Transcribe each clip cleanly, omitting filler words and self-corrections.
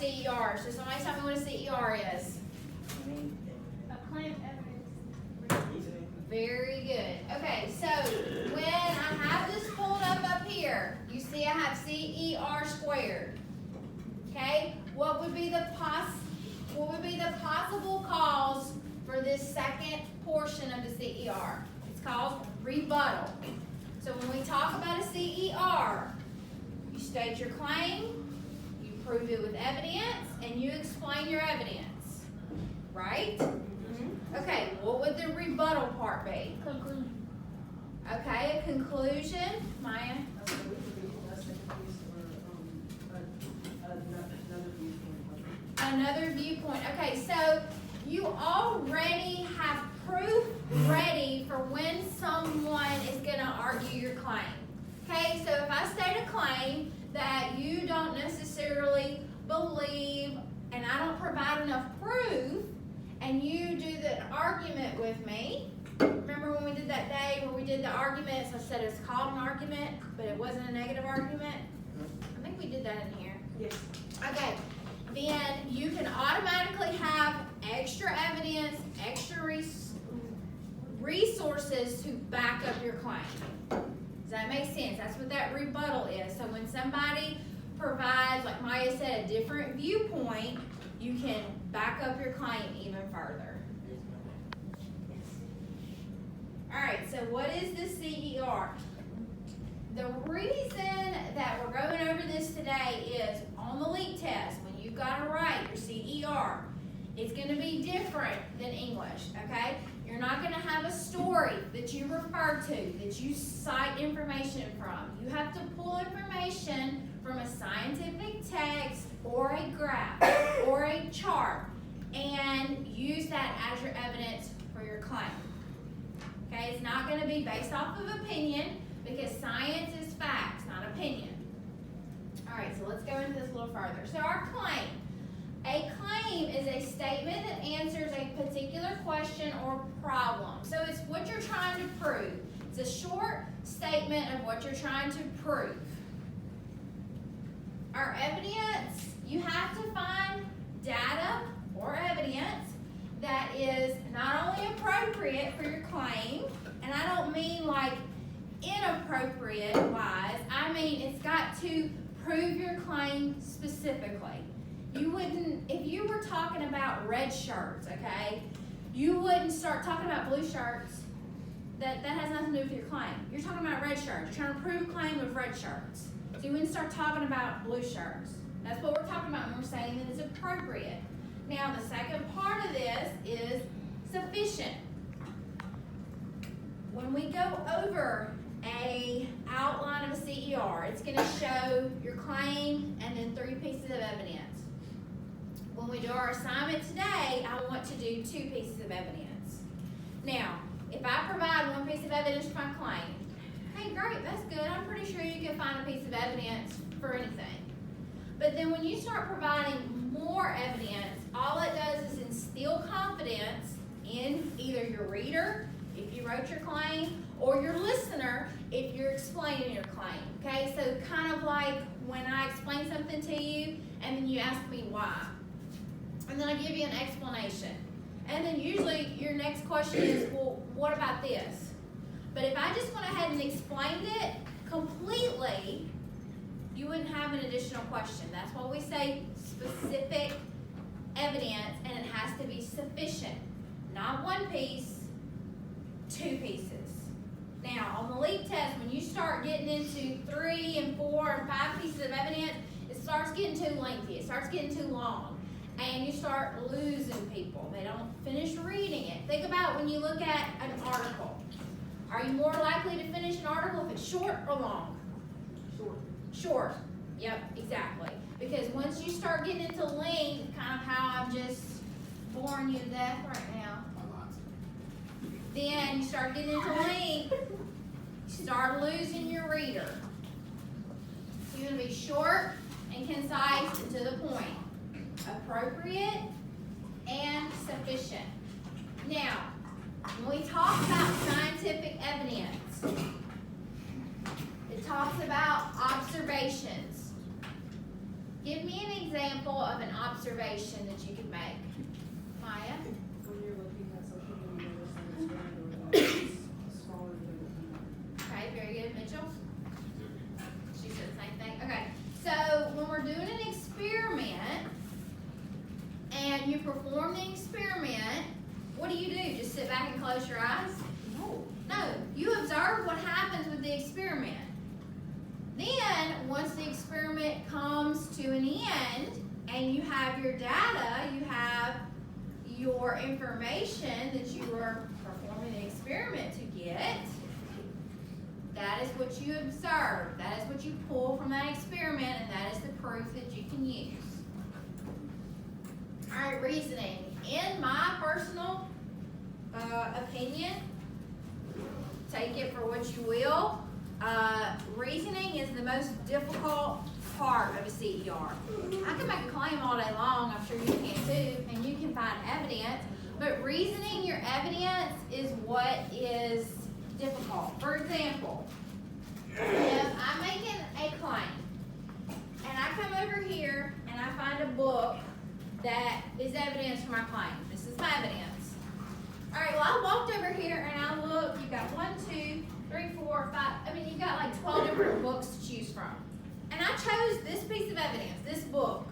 CER. So somebody tell me what a CER is. A claim evidence. Very good. Okay, so when I have this pulled up here, you see I have CER squared. Okay, what would be the possible cause for this second portion of the CER? It's called rebuttal. So when we talk about a CER, you state your claim, you prove it with evidence, and you explain your evidence. Right? Okay, what would the rebuttal part be? Conclusion. Okay, a conclusion. Maya? Another viewpoint. Okay, so you already have proof ready for when someone is going to argue your claim. Okay, so if I state a claim that you don't necessarily believe and I don't provide enough proof, and you do the argument with me. Remember when we did that day where we did the arguments? I said it's called an argument, but it wasn't a negative argument. I think we did that in here. Yes. Okay, then you can automatically have extra evidence, extra resources to back up your claim. Does that make sense? That's what that rebuttal is. So when somebody provides, like Maya said, a different viewpoint, you can back up your claim even further. All right, so what is the CER? The reason that we're going over this today is on the LEAP test, when you've got to write your CER, it's going to be different than English, okay? You're not going to have a story that you refer to, that you cite information from. You have to pull information from a scientific text or a graph or a chart and use that as your evidence for your claim. Okay, it's not going to be based off of opinion because science is facts, not opinion. All right, so let's go into this a little further. So our claim. A claim is a statement that answers a particular question or problem. So it's what you're trying to prove. It's a short statement of what you're trying to prove. Our evidence, you have to find data or evidence that is not only appropriate for your claim, and I don't mean like inappropriate wise, I mean it's got to prove your claim specifically. You wouldn't, if you were talking about red shirts, okay, you wouldn't start talking about blue shirts. That has nothing to do with your claim. You're talking about red shirts. You're trying to prove a claim of red shirts. So you wouldn't start talking about blue shirts. That's what we're talking about when we're saying that it's appropriate. Now, the second part of this is sufficient. When we go over a outline of a CER, it's going to show your claim and then 3 pieces of evidence. When we do our assignment today, I want to do 2 pieces of evidence. Now, if I provide 1 piece of evidence for my claim, hey, great, that's good. I'm pretty sure you can find a piece of evidence for anything. But then when you start providing more evidence, all it does is instill confidence in either your reader, if you wrote your claim, or your listener, if you're explaining your claim. Okay, so kind of like when I explain something to you, and then you ask me why. And then I give you an explanation. And then usually your next question is, well, what about this? But if I just went ahead and explained it completely, you wouldn't have an additional question. That's why we say specific evidence, and it has to be sufficient. Not 1 piece, 2 pieces. Now, on the LEAP test, when you start getting into 3 and 4 and 5 pieces of evidence, it starts getting too lengthy. It starts getting too long. And you start losing people. They don't finish reading it. Think about when you look at an article. Are you more likely to finish an article if it's short or long? Short. Short. Yep, exactly. Because once you start getting into length, kind of how I'm just boring you to death right now, then you start getting into length, you start losing your reader. So you're going to be short and concise and to the point. Appropriate and sufficient. Now, when we talk about scientific evidence, it talks about observations. Give me an example of an observation that you could make. Maya? When you're looking at social media, it's smaller than Okay, very good. Mitchell? She said the same thing. Okay, so when we're doing an experiment and you perform the experiment, what do? Just sit back and close your eyes? No, you observe what happens with the experiment. Then, once the experiment comes to an end and you have your data, you have your information that you were performing the experiment to get, that is what you observe. That is what you pull from that experiment, and that is the proof that you can use. All right, reasoning. In my personal opinion, take it for what you will, reasoning is the most difficult part of a CER. I can make a claim all day long, I'm sure you can too, and you can find evidence, but reasoning your evidence is what is difficult. For example, if I'm making a claim, and I come over here and I find a book that is evidence for my claim. This is my evidence. All right, well, I walked over here and I look, you've got 1, 2, 3, 4, 5, I mean, you've got like 12 different books to choose from. And I chose this piece of evidence, this book.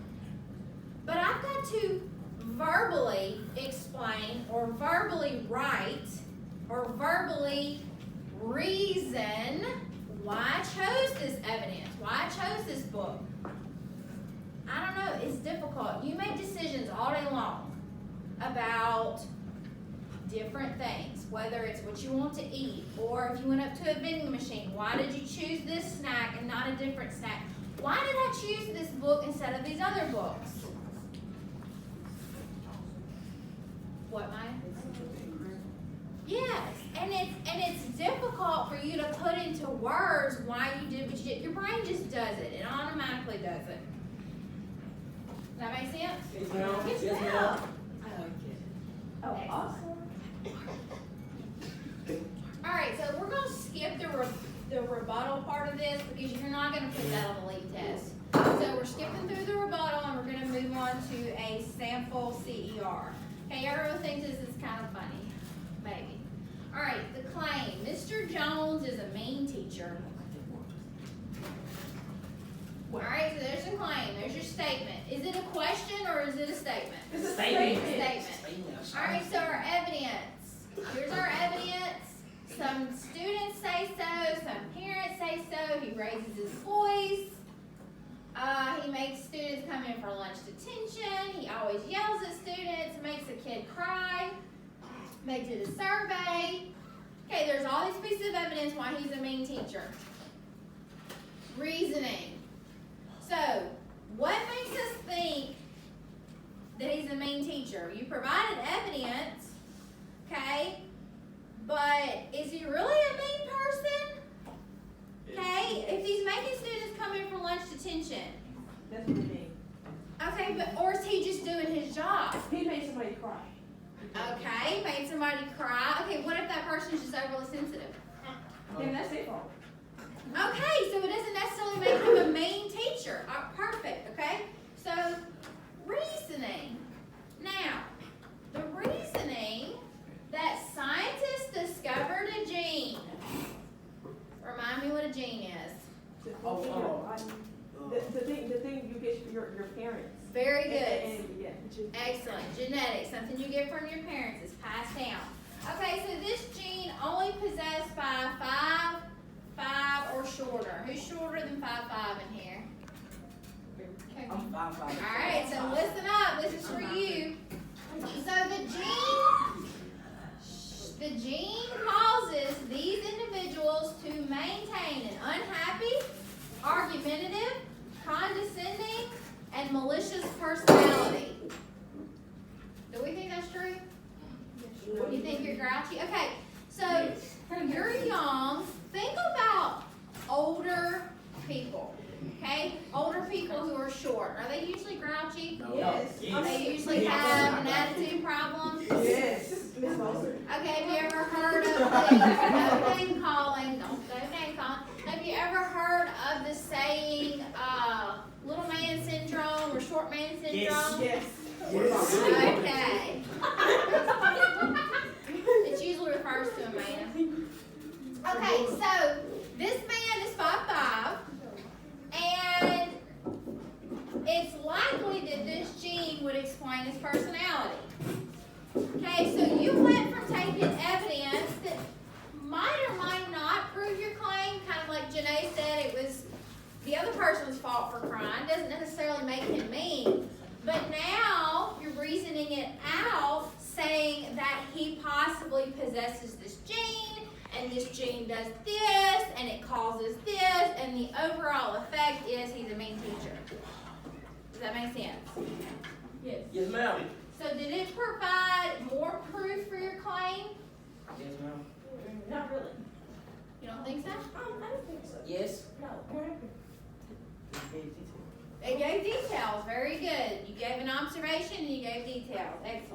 But I've got to verbally explain or verbally write or verbally reason why I chose this evidence, why I chose this book. I don't know, it's difficult. You make decisions all day long about different things, whether it's what you want to eat, or if you went up to a vending machine, why did you choose this snack and not a different snack? Why did I choose this book instead of these other books? What, Maya? Yes, and it's difficult for you to put into words why you did what you did. Your brain just does it. It automatically does it. Does that make sense? Yes, ma'am. Yes, Yes, ma'am. ma'am. Oh, awesome. All right, so we're going to skip the rebuttal part of this because you're not going to put that on the lead test. So we're skipping through the rebuttal and we're going to move on to a sample CER. Okay, everyone thinks this is kind of funny. Maybe. All right, the claim. Mr. Jones is a mean teacher. All right, so there's your claim. There's your statement. Is it a question or is it a statement? It's a statement. Statement. All right, so our evidence. Here's our evidence. Some students say so. Some parents say so. He raises his voice. He makes students come in for lunch detention. He always yells at students. Makes a kid cry. They did a survey. Okay, there's all these pieces of evidence why he's a mean teacher. Reasoning. So, what makes us think that he's a mean teacher? You provided evidence, okay, but is he really a mean person? Okay, if he's making students come in for lunch detention. That's what it means. Okay, but or is he just doing his job? He made somebody cry. Okay, made somebody cry. Okay, what if that person's just overly sensitive? Then that's their fault. Okay, so it doesn't necessarily make him a mean teacher. Perfect, okay? So, reasoning. Now, the reasoning that scientists discovered a gene. Remind me what a gene is. The thing you get your parents. Very good. And yeah. Excellent. Genetics, something you get from your parents, is passed down. Okay, so this gene only possessed by 5'5" or shorter. Who's shorter than 5'5" in here? Okay. I'm 5'5". All right, so listen up. This is for you. So the gene causes these individuals to maintain an unhappy, argumentative, condescending, and malicious personality. Do we think that's true? You think you're grouchy? Okay, so you're young. Think about older people. Okay, older people who are short. Are they usually grouchy? Yes. They usually have an attitude problem. Yes. Miss Foster. Okay, have you ever heard of the no name calling? Don't go name calling. Have you ever heard of the saying, little man syndrome or short man Okay. It usually refers to a man. Okay, so this man is 5'5", and it's likely that this gene would explain his personality. Okay, so you went from taking evidence that might or might not prove your claim, kind of like Janae said, it was the other person's fault for crying, doesn't necessarily make him mean. But now you're reasoning it out, saying that he possibly possesses this gene, and this gene does this, and it causes this, and the overall effect is he's a mean teacher. Does that make sense? Yes. Yes, ma'am. So did it provide more proof for your claim? Yes, ma'am. Not really. You don't think so? I don't think so. Yes. No. It gave details. Very good. You gave an observation and you gave details. Excellent.